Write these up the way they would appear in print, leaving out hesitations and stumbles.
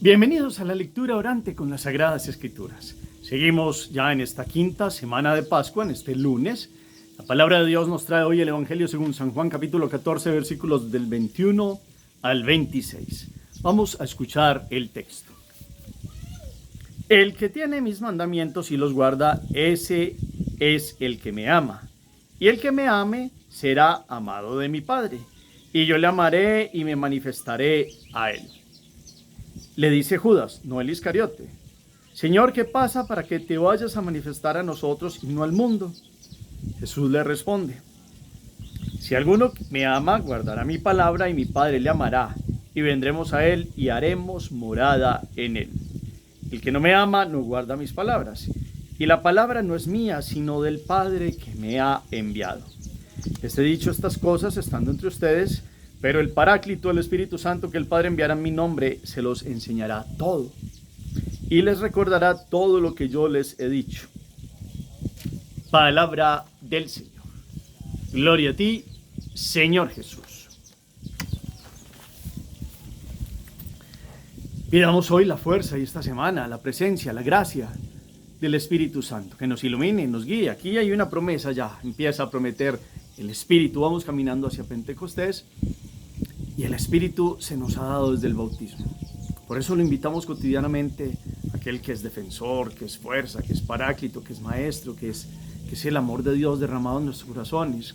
Bienvenidos a la lectura orante con las Sagradas Escrituras. Seguimos ya en esta quinta semana de Pascua, en este lunes. La palabra de Dios nos trae hoy el Evangelio según San Juan, capítulo 14, versículos del 21 al 26. Vamos a escuchar el texto. El que tiene mis mandamientos y los guarda, ese es el que me ama. Y el que me ame será amado de mi Padre. Y yo le amaré y me manifestaré a él. Le dice Judas, no el Iscariote: Señor, ¿qué pasa para que te vayas a manifestar a nosotros y no al mundo? Jesús le responde: Si alguno me ama, guardará mi palabra y mi Padre le amará, y vendremos a él y haremos morada en él. El que no me ama no guarda mis palabras, y la palabra no es mía, sino del Padre que me ha enviado. Les he dicho estas cosas estando entre ustedes, pero el Paráclito, el Espíritu Santo que el Padre enviará en mi nombre, se los enseñará todo y les recordará todo lo que yo les he dicho. Palabra del Señor. Gloria a ti, Señor Jesús. Pidamos hoy la fuerza y esta semana, la presencia, la gracia del Espíritu Santo, que nos ilumine, nos guíe. Aquí hay una promesa ya, empieza a prometer el Espíritu. Vamos caminando hacia Pentecostés y el Espíritu se nos ha dado desde el bautismo. Por eso lo invitamos cotidianamente, aquel que es defensor, que es fuerza, que es paráclito, que es maestro, que es el amor de Dios derramado en nuestros corazones.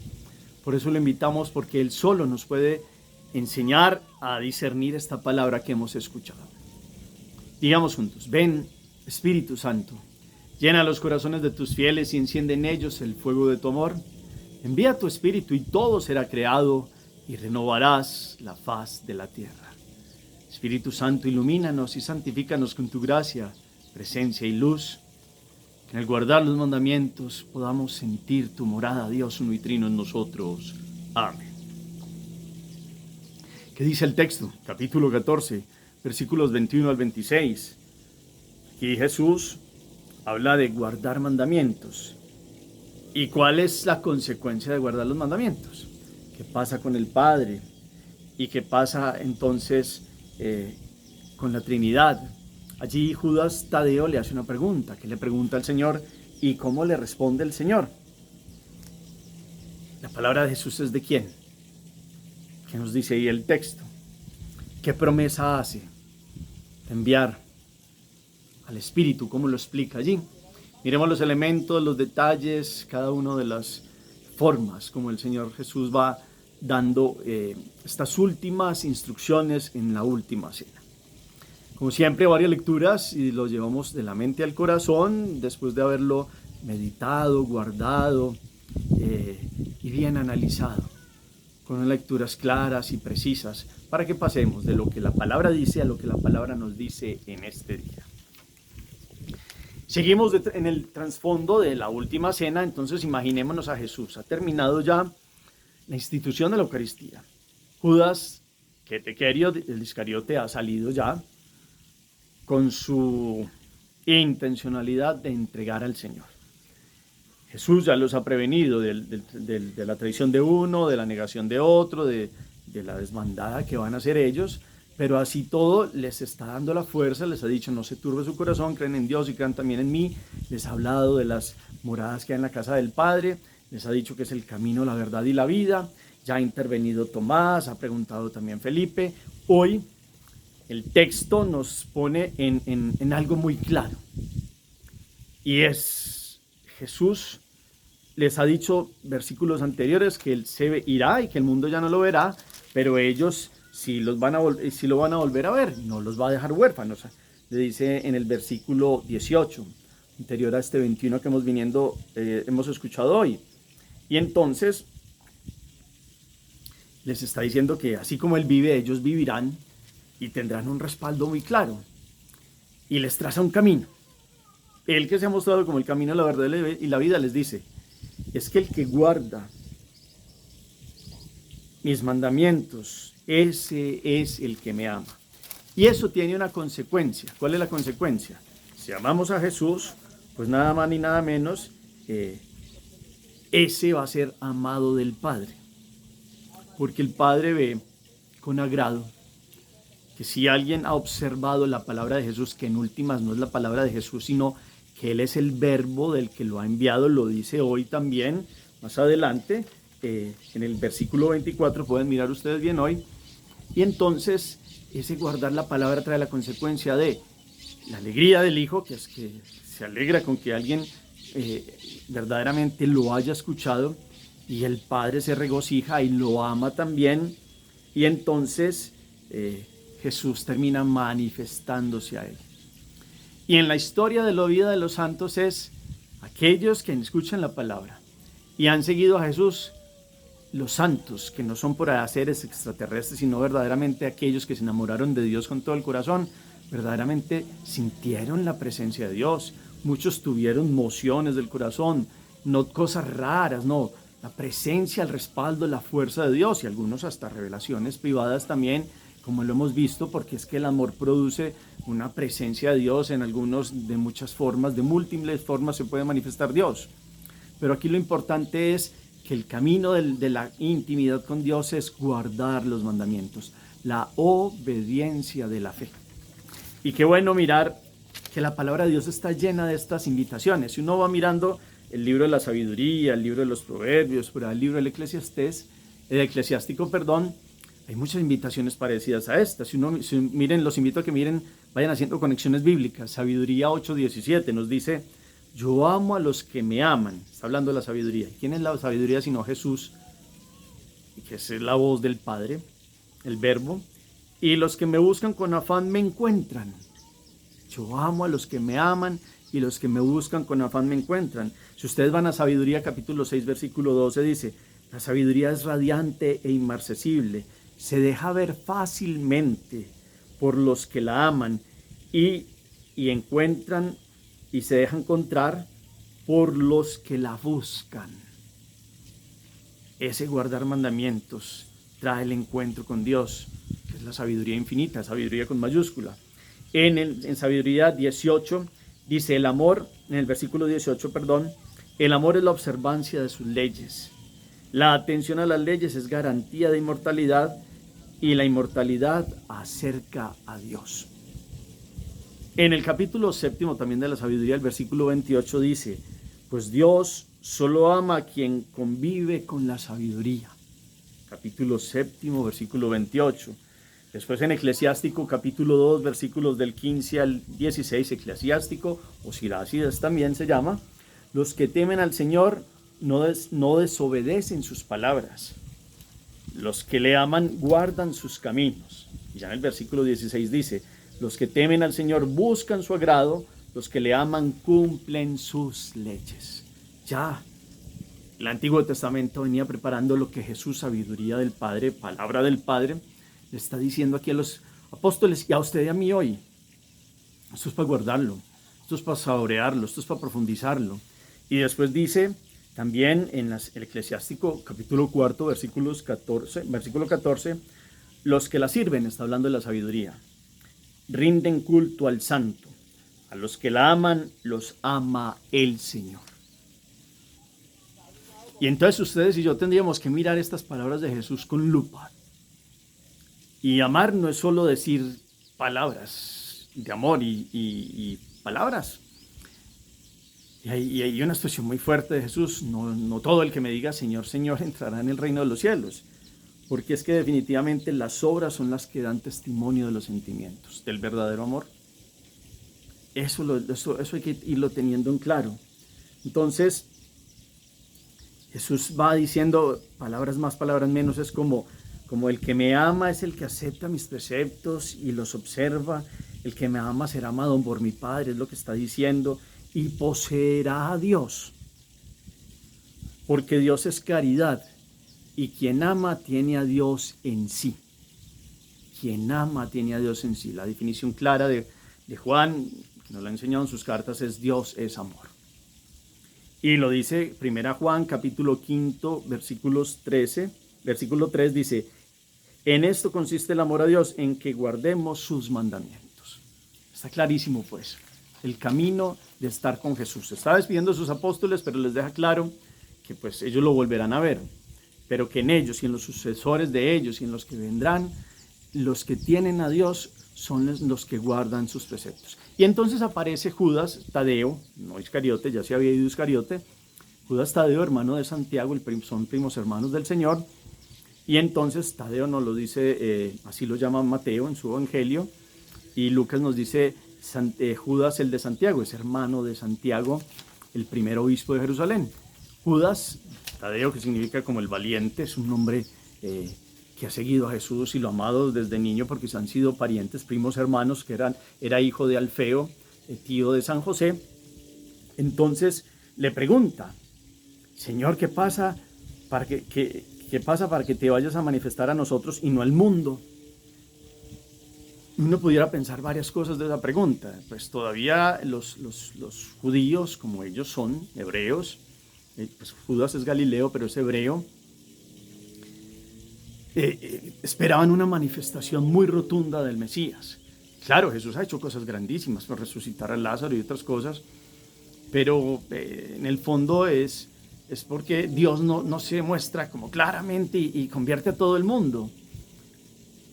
Por eso lo invitamos, porque Él solo nos puede enseñar a discernir esta palabra que hemos escuchado. Digamos juntos: ven, Espíritu Santo, llena los corazones de tus fieles y enciende en ellos el fuego de tu amor. Envía tu Espíritu y todo será creado y renovarás la faz de la tierra. Espíritu Santo, ilumínanos y santifícanos con tu gracia, presencia y luz. Que al guardar los mandamientos podamos sentir tu morada, Dios uno y trino en nosotros. Amén. ¿Qué dice el texto? Capítulo 14, versículos 21 al 26. Aquí Jesús habla de guardar mandamientos. ¿Y cuál es la consecuencia de guardar los mandamientos? ¿Qué pasa con el Padre? ¿Y qué pasa entonces con la Trinidad? Allí Judas Tadeo le hace una pregunta, que le pregunta al Señor, ¿y cómo le responde el Señor? La palabra de Jesús es de quién. ¿Qué nos dice ahí el texto? ¿Qué promesa hace? Enviar al Espíritu, ¿cómo lo explica allí? Miremos los elementos, los detalles, cada una de las formas como el Señor Jesús va dando estas últimas instrucciones en la última cena. Como siempre, varias lecturas y lo llevamos de la mente al corazón después de haberlo meditado, guardado y bien analizado, con lecturas claras y precisas, para que pasemos de lo que la palabra dice a lo que la palabra nos dice en este día. Seguimos en el trasfondo de la última cena. Entonces imaginémonos a Jesús. Ha terminado ya la institución de la Eucaristía. Judas, que te quería, el Iscariote, ha salido ya con su intencionalidad de entregar al Señor. Jesús ya los ha prevenido de la traición de uno, de la negación de otro, de la desbandada que van a hacer ellos. Pero así todo les está dando la fuerza, les ha dicho: no se turbe su corazón, creen en Dios y crean también en mí. Les ha hablado de las moradas que hay en la casa del Padre, les ha dicho que es el camino, la verdad y la vida. Ya ha intervenido Tomás, ha preguntado también Felipe. Hoy el texto nos pone en algo muy claro. Y es: Jesús les ha dicho, versículos anteriores, que Él se irá y que el mundo ya no lo verá, pero ellos si lo van a volver a ver, no los va a dejar huérfanos. Le dice en el versículo 18, anterior a este 21 que hemos escuchado hoy. Y entonces les está diciendo que así como Él vive, ellos vivirán y tendrán un respaldo muy claro. Y les traza un camino. Él, que se ha mostrado como el camino, la verdad y la vida, les dice: es que el que guarda mis mandamientos, ese es el que me ama. Y eso tiene una consecuencia. ¿Cuál es la consecuencia? Si amamos a Jesús, pues nada más ni nada menos, ese va a ser amado del Padre. Porque el Padre ve con agrado que si alguien ha observado la palabra de Jesús, que en últimas no es la palabra de Jesús, sino que Él es el verbo del que lo ha enviado, lo dice hoy también, más adelante, en el versículo 24, pueden mirar ustedes bien hoy, y entonces ese guardar la palabra trae la consecuencia de la alegría del Hijo, que es que se alegra con que alguien verdaderamente lo haya escuchado, y el Padre se regocija y lo ama también, y entonces Jesús termina manifestándose a él. Y en la historia de la vida de los santos es aquellos que escuchan la palabra y han seguido a Jesús, los santos, que no son por seres extraterrestres, sino verdaderamente aquellos que se enamoraron de Dios con todo el corazón, verdaderamente sintieron la presencia de Dios. Muchos tuvieron mociones del corazón, no cosas raras, no, la presencia, el respaldo, la fuerza de Dios, y algunos hasta revelaciones privadas también, como lo hemos visto, porque es que el amor produce una presencia de Dios en algunos, de muchas formas, de múltiples formas se puede manifestar Dios. Pero aquí lo importante es que el camino de la intimidad con Dios es guardar los mandamientos, la obediencia de la fe. Y qué bueno mirar que la palabra de Dios está llena de estas invitaciones. Si uno va mirando el libro de la sabiduría, el libro de los proverbios, el libro del eclesiástico, hay muchas invitaciones parecidas a estas. Miren, los invito a que miren, vayan haciendo conexiones bíblicas. Sabiduría 8:17 nos dice: yo amo a los que me aman. Está hablando de la sabiduría. ¿Quién es la sabiduría sino Jesús? Que es la voz del Padre, el verbo. Y los que me buscan con afán me encuentran. Yo amo a los que me aman y los que me buscan con afán me encuentran. Si ustedes van a Sabiduría capítulo 6 versículo 12 dice: la sabiduría es radiante e inmarcesible, se deja ver fácilmente por los que la aman y encuentran y se deja encontrar por los que la buscan. Ese guardar mandamientos trae el encuentro con Dios, que es la sabiduría infinita, sabiduría con mayúscula. En Sabiduría 18 dice el amor, en el versículo 18, el amor es la observancia de sus leyes. La atención a las leyes es garantía de inmortalidad y la inmortalidad acerca a Dios. En el capítulo 7 también de la sabiduría, el versículo 28 dice: pues Dios solo ama a quien convive con la sabiduría. Capítulo 7, versículo 28. Después en Eclesiástico, capítulo 2, versículos del 15 al 16, Eclesiástico, o Siracídas también se llama: los que temen al Señor no desobedecen sus palabras. Los que le aman guardan sus caminos. Y ya en el versículo 16 dice: los que temen al Señor buscan su agrado, los que le aman cumplen sus leyes. Ya el Antiguo Testamento venía preparando lo que Jesús, sabiduría del Padre, palabra del Padre, le está diciendo aquí a los apóstoles y a usted y a mí hoy. Esto es para guardarlo, esto es para saborearlo, esto es para profundizarlo. Y después dice también en el Eclesiástico capítulo 4, versículo 14, los que la sirven, está hablando de la sabiduría, rinden culto al santo. A los que la aman, los ama el Señor. Y entonces ustedes y yo tendríamos que mirar estas palabras de Jesús con lupa. Y amar no es solo decir palabras de amor y palabras. Y hay una expresión muy fuerte de Jesús: no todo el que me diga Señor, Señor entrará en el reino de los cielos. Porque es que definitivamente las obras son las que dan testimonio de los sentimientos, del verdadero amor. Eso hay que irlo teniendo en claro. Entonces, Jesús va diciendo palabras más, palabras menos. Es como el que me ama es el que acepta mis preceptos y los observa. El que me ama será amado por mi Padre, es lo que está diciendo, y poseerá a Dios. Porque Dios es caridad, y quien ama tiene a Dios en sí. Quien ama tiene a Dios en sí. La definición clara de Juan, que nos la ha enseñado en sus cartas, es: Dios es amor. Y lo dice 1 Juan capítulo 5, versículo 3 dice: en esto consiste el amor a Dios, en que guardemos sus mandamientos. Está clarísimo pues, el camino de estar con Jesús. Se está despidiendo de sus apóstoles, pero les deja claro que pues ellos lo volverán a ver, pero que en ellos y en los sucesores de ellos y en los que vendrán, los que tienen a Dios son los que guardan sus preceptos. Y entonces aparece Judas Tadeo, no Iscariote, ya se había ido Iscariote, Judas Tadeo, hermano de Santiago, son primos hermanos del Señor. Y entonces Tadeo nos lo dice, así lo llama Mateo en su evangelio, y Lucas nos dice Judas el de Santiago, es hermano de Santiago, el primer obispo de Jerusalén. Judas Tadeo, que significa como el valiente, es un nombre que ha seguido a Jesús y lo ha amado desde niño porque han sido parientes, primos hermanos, que era hijo de Alfeo, tío de San José. Entonces le pregunta, Señor, ¿qué pasa para ¿qué pasa para que te vayas a manifestar a nosotros y no al mundo? Uno pudiera pensar varias cosas de esa pregunta. Pues todavía los judíos, como ellos son, hebreos, pues Judas es Galileo, pero es hebreo, esperaban una manifestación muy rotunda del Mesías. Claro, Jesús ha hecho cosas grandísimas, por resucitar a Lázaro y otras cosas, pero en el fondo es porque Dios no se muestra como claramente y convierte a todo el mundo.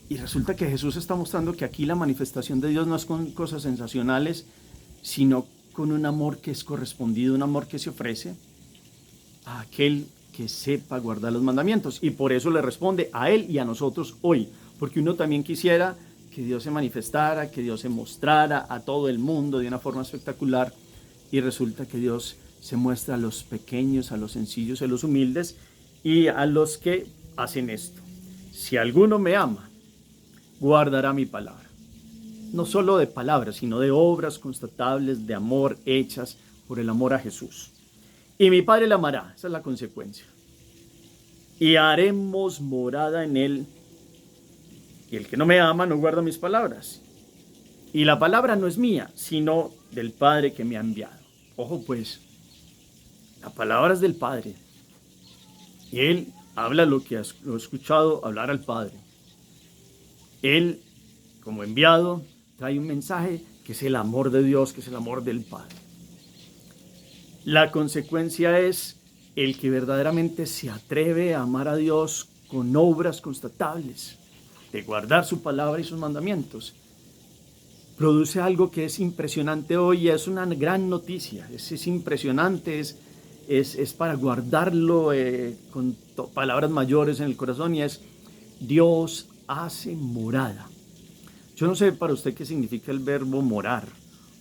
Y resulta que Jesús está mostrando que aquí la manifestación de Dios no es con cosas sensacionales, sino con un amor que es correspondido, un amor que se ofrece a aquel que sepa guardar los mandamientos. Y por eso le responde a él y a nosotros hoy, porque uno también quisiera que Dios se manifestara, que Dios se mostrara a todo el mundo de una forma espectacular, y resulta que Dios se muestra a los pequeños, a los sencillos, a los humildes y a los que hacen esto. Si alguno me ama, guardará mi palabra. No solo de palabras, sino de obras constatables de amor hechas por el amor a Jesús. Y mi Padre le amará, esa es la consecuencia. Y haremos morada en él. Y el que no me ama no guarda mis palabras. Y la palabra no es mía, sino del Padre que me ha enviado. Ojo pues, la palabra es del Padre. Y Él habla lo que lo he escuchado hablar al Padre. Él, como enviado, trae un mensaje que es el amor de Dios, que es el amor del Padre. La consecuencia es el que verdaderamente se atreve a amar a Dios con obras constatables, de guardar su palabra y sus mandamientos. Produce algo que es impresionante hoy, es una gran noticia, es impresionante, es para guardarlo con palabras mayores en el corazón, y es Dios hace morada. Yo no sé para usted qué significa el verbo morar,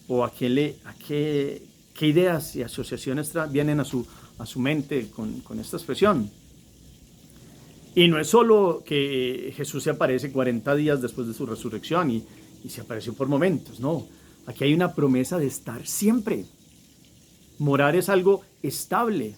o qué ideas y asociaciones vienen a su mente con esta expresión. Y no es solo que Jesús se aparece 40 días después de su resurrección y se apareció por momentos, no. Aquí hay una promesa de estar siempre. Morar es algo estable,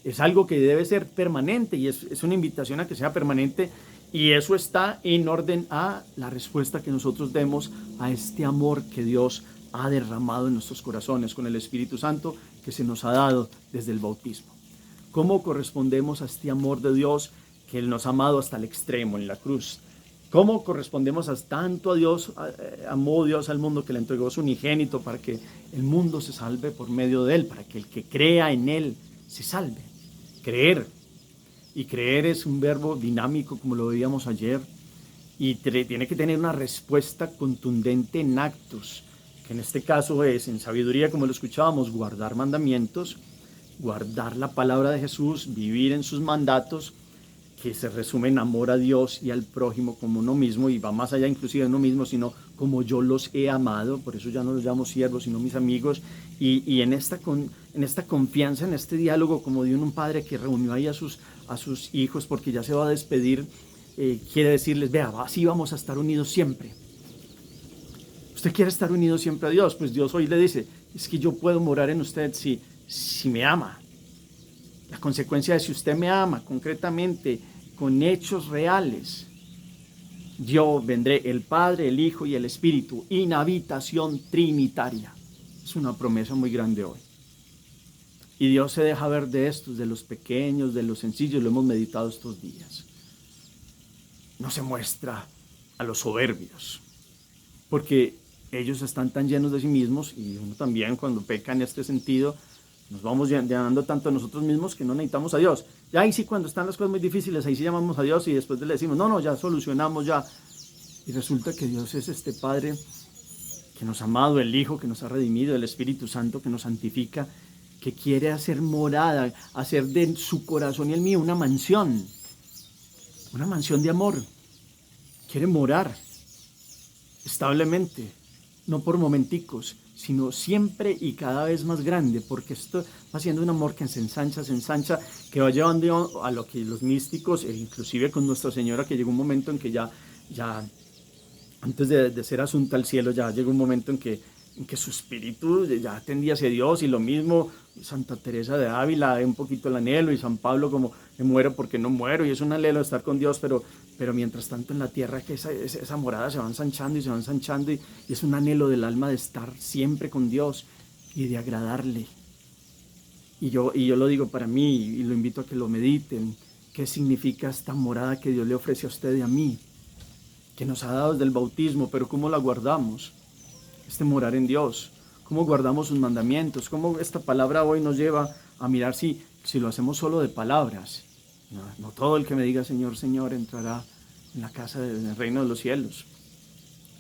es algo que debe ser permanente, y es una invitación a que sea permanente, y eso está en orden a la respuesta que nosotros demos a este amor que Dios ha derramado en nuestros corazones con el Espíritu Santo que se nos ha dado desde el bautismo. ¿Cómo correspondemos a este amor de Dios que Él nos ha amado hasta el extremo en la cruz? ¿Cómo correspondemos tanto a Dios? Amó Dios al mundo que le entregó su unigénito para que el mundo se salve por medio de Él, para que el que crea en Él se salve. Creer. Y creer es un verbo dinámico, como lo veíamos ayer, y tiene que tener una respuesta contundente en actos, que en este caso es, en sabiduría, como lo escuchábamos, guardar mandamientos, guardar la palabra de Jesús, vivir en sus mandatos, que se resume en amor a Dios y al prójimo como uno mismo, y va más allá inclusive de uno mismo, sino como yo los he amado. Por eso ya no los llamo siervos, sino mis amigos, y en esta confianza, en este diálogo, como de un padre que reunió ahí a sus hijos porque ya se va a despedir, quiere decirles, vea, así vamos a estar unidos siempre. ¿Usted quiere estar unido siempre a Dios? Pues Dios hoy le dice, es que yo puedo morar en usted si me ama. La consecuencia es, si usted me ama concretamente, con hechos reales, yo vendré, el Padre, el Hijo y el Espíritu, en habitación trinitaria. Es una promesa muy grande hoy. Y Dios se deja ver de estos, de los pequeños, de los sencillos, lo hemos meditado estos días. No se muestra a los soberbios, porque ellos están tan llenos de sí mismos, y uno también cuando peca en este sentido, nos vamos llenando tanto a nosotros mismos que no necesitamos a Dios. Ya ahí sí, cuando están las cosas muy difíciles, ahí sí llamamos a Dios y después le decimos, no, ya solucionamos ya. Y resulta que Dios es este Padre que nos ha amado, el Hijo que nos ha redimido, el Espíritu Santo que nos santifica, que quiere hacer morada, hacer de su corazón y el mío una mansión de amor. Quiere morar establemente, no por momenticos, sino siempre y cada vez más grande, porque esto va siendo un amor que se ensancha, que va llevando a lo que los místicos, e inclusive con Nuestra Señora, que llegó un momento en que ya antes de ser asunta al cielo, ya llegó un momento en que su espíritu ya tendía hacia Dios, y lo mismo Santa Teresa de Ávila, un poquito el anhelo, y San Pablo como me muero porque no muero, y es un anhelo de estar con Dios, pero mientras tanto en la tierra que esa morada se va ensanchando y es un anhelo del alma de estar siempre con Dios y de agradarle. Y yo lo digo para mí y lo invito a que lo mediten. ¿Qué significa esta morada que Dios le ofrece a usted y a mí? Que nos ha dado desde el bautismo, pero ¿cómo la guardamos? Morar en Dios. ¿Cómo guardamos sus mandamientos? ¿Cómo esta palabra hoy nos lleva a mirar si lo hacemos solo de palabras? No todo el que me diga Señor, Señor entrará en la casa del reino de los cielos.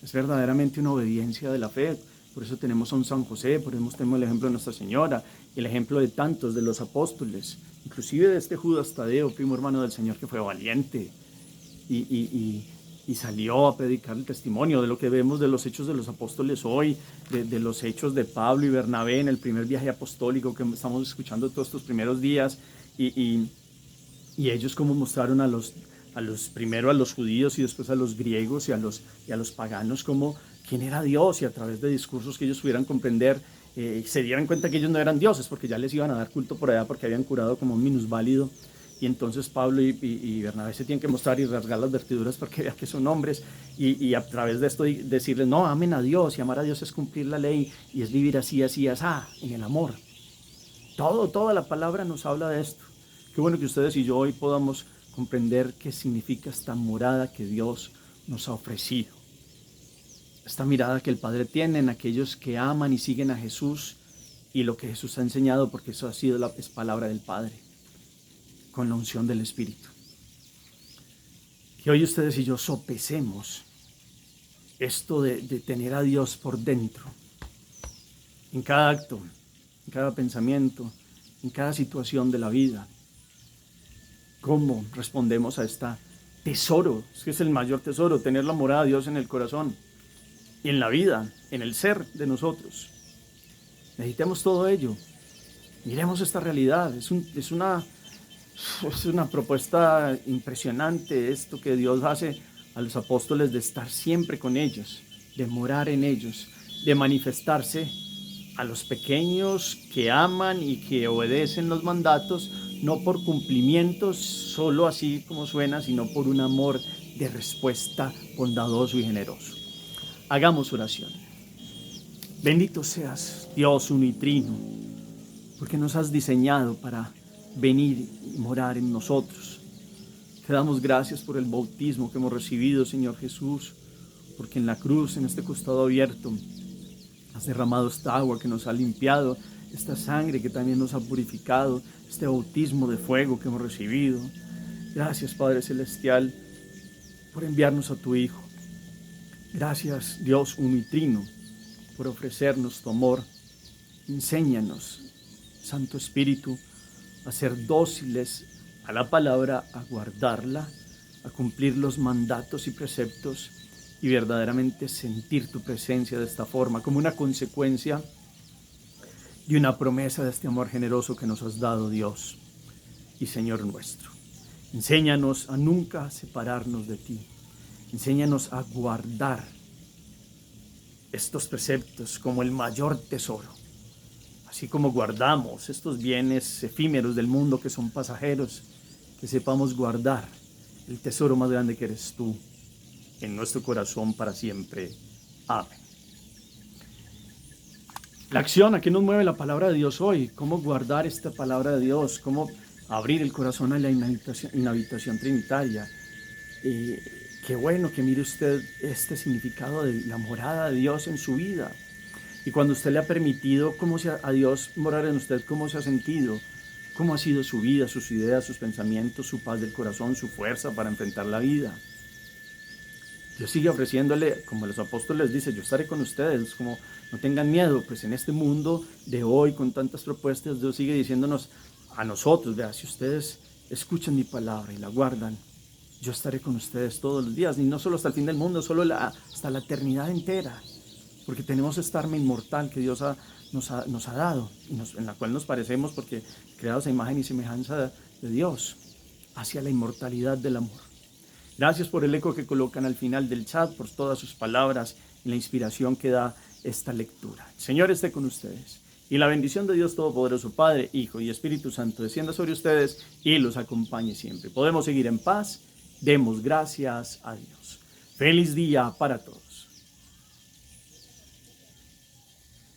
Es verdaderamente una obediencia de la fe. Por eso tenemos a un San José, por eso tenemos el ejemplo de Nuestra Señora, el ejemplo de tantos de los apóstoles, inclusive de este Judas Tadeo, primo hermano del Señor, que fue valiente y salió a predicar el testimonio de lo que vemos de los hechos de los apóstoles hoy, de los hechos de Pablo y Bernabé en el primer viaje apostólico que estamos escuchando todos estos primeros días, y ellos como mostraron primero a los judíos y después a los griegos y a los paganos como quién era Dios, y a través de discursos que ellos pudieran comprender, se dieran cuenta que ellos no eran dioses, porque ya les iban a dar culto por allá porque habían curado como un minusválido. Y entonces Pablo y Bernabé se tienen que mostrar y rasgar las vestiduras porque vean que son hombres, y a través de esto decirles, no, amen a Dios, y amar a Dios es cumplir la ley, y es vivir así, en el amor. Toda la palabra nos habla de esto. Qué bueno que ustedes y yo hoy podamos comprender qué significa esta morada que Dios nos ha ofrecido. Esta mirada que el Padre tiene en aquellos que aman y siguen a Jesús, y lo que Jesús ha enseñado, porque eso ha sido es palabra del Padre, con la unción del Espíritu. Que hoy ustedes y yo sopesemos esto de tener a Dios por dentro, en cada acto, en cada pensamiento, en cada situación de la vida. ¿Cómo respondemos a este tesoro? Es que es el mayor tesoro, tener la morada de Dios en el corazón y en la vida, en el ser de nosotros. Necesitamos todo ello. Miremos esta realidad. Es una propuesta impresionante esto que Dios hace a los apóstoles, de estar siempre con ellos, de morar en ellos, de manifestarse a los pequeños que aman y que obedecen los mandatos, no por cumplimientos, solo así como suena, sino por un amor de respuesta bondadoso y generoso. Hagamos oración. Bendito seas, Dios uno y trino, porque nos has diseñado para venir y morar en nosotros. Te damos gracias por el bautismo que hemos recibido, Señor Jesús, porque en la cruz, en este costado abierto, has derramado esta agua que nos ha limpiado, esta sangre que también nos ha purificado, este bautismo de fuego que hemos recibido. Gracias, Padre Celestial, por enviarnos a tu Hijo. Gracias, Dios uno y trino, por ofrecernos tu amor. Enséñanos, Santo Espíritu, a ser dóciles a la palabra, a guardarla, a cumplir los mandatos y preceptos, y verdaderamente sentir tu presencia de esta forma, como una consecuencia y una promesa de este amor generoso que nos has dado, Dios y Señor nuestro. Enséñanos a nunca separarnos de ti. Enséñanos a guardar estos preceptos como el mayor tesoro. Así como guardamos estos bienes efímeros del mundo que son pasajeros, que sepamos guardar el tesoro más grande que eres tú en nuestro corazón para siempre. Amén. La acción, ¿a qué nos mueve la palabra de Dios hoy? ¿Cómo guardar esta palabra de Dios? ¿Cómo abrir el corazón a la inhabitación trinitaria? Qué bueno que mire usted este significado de la morada de Dios en su vida. Y cuando usted le ha permitido a Dios morar en usted, ¿cómo se ha sentido? ¿Cómo ha sido su vida, sus ideas, sus pensamientos, su paz del corazón, su fuerza para enfrentar la vida? Dios sigue ofreciéndole, como los apóstoles dice, yo estaré con ustedes, como no tengan miedo, pues en este mundo de hoy con tantas propuestas, Dios sigue diciéndonos a nosotros, vea, si ustedes escuchan mi palabra y la guardan, yo estaré con ustedes todos los días, y no solo hasta el fin del mundo, solo hasta la eternidad entera, porque tenemos esta arma inmortal que Dios nos ha dado, en la cual nos parecemos porque creados a imagen y semejanza de Dios, hacia la inmortalidad del amor. Gracias por el eco que colocan al final del chat, por todas sus palabras y la inspiración que da esta lectura. El Señor esté con ustedes. Y la bendición de Dios Todopoderoso, Padre, Hijo y Espíritu Santo, descienda sobre ustedes y los acompañe siempre. Podemos seguir en paz. Demos gracias a Dios. Feliz día para todos.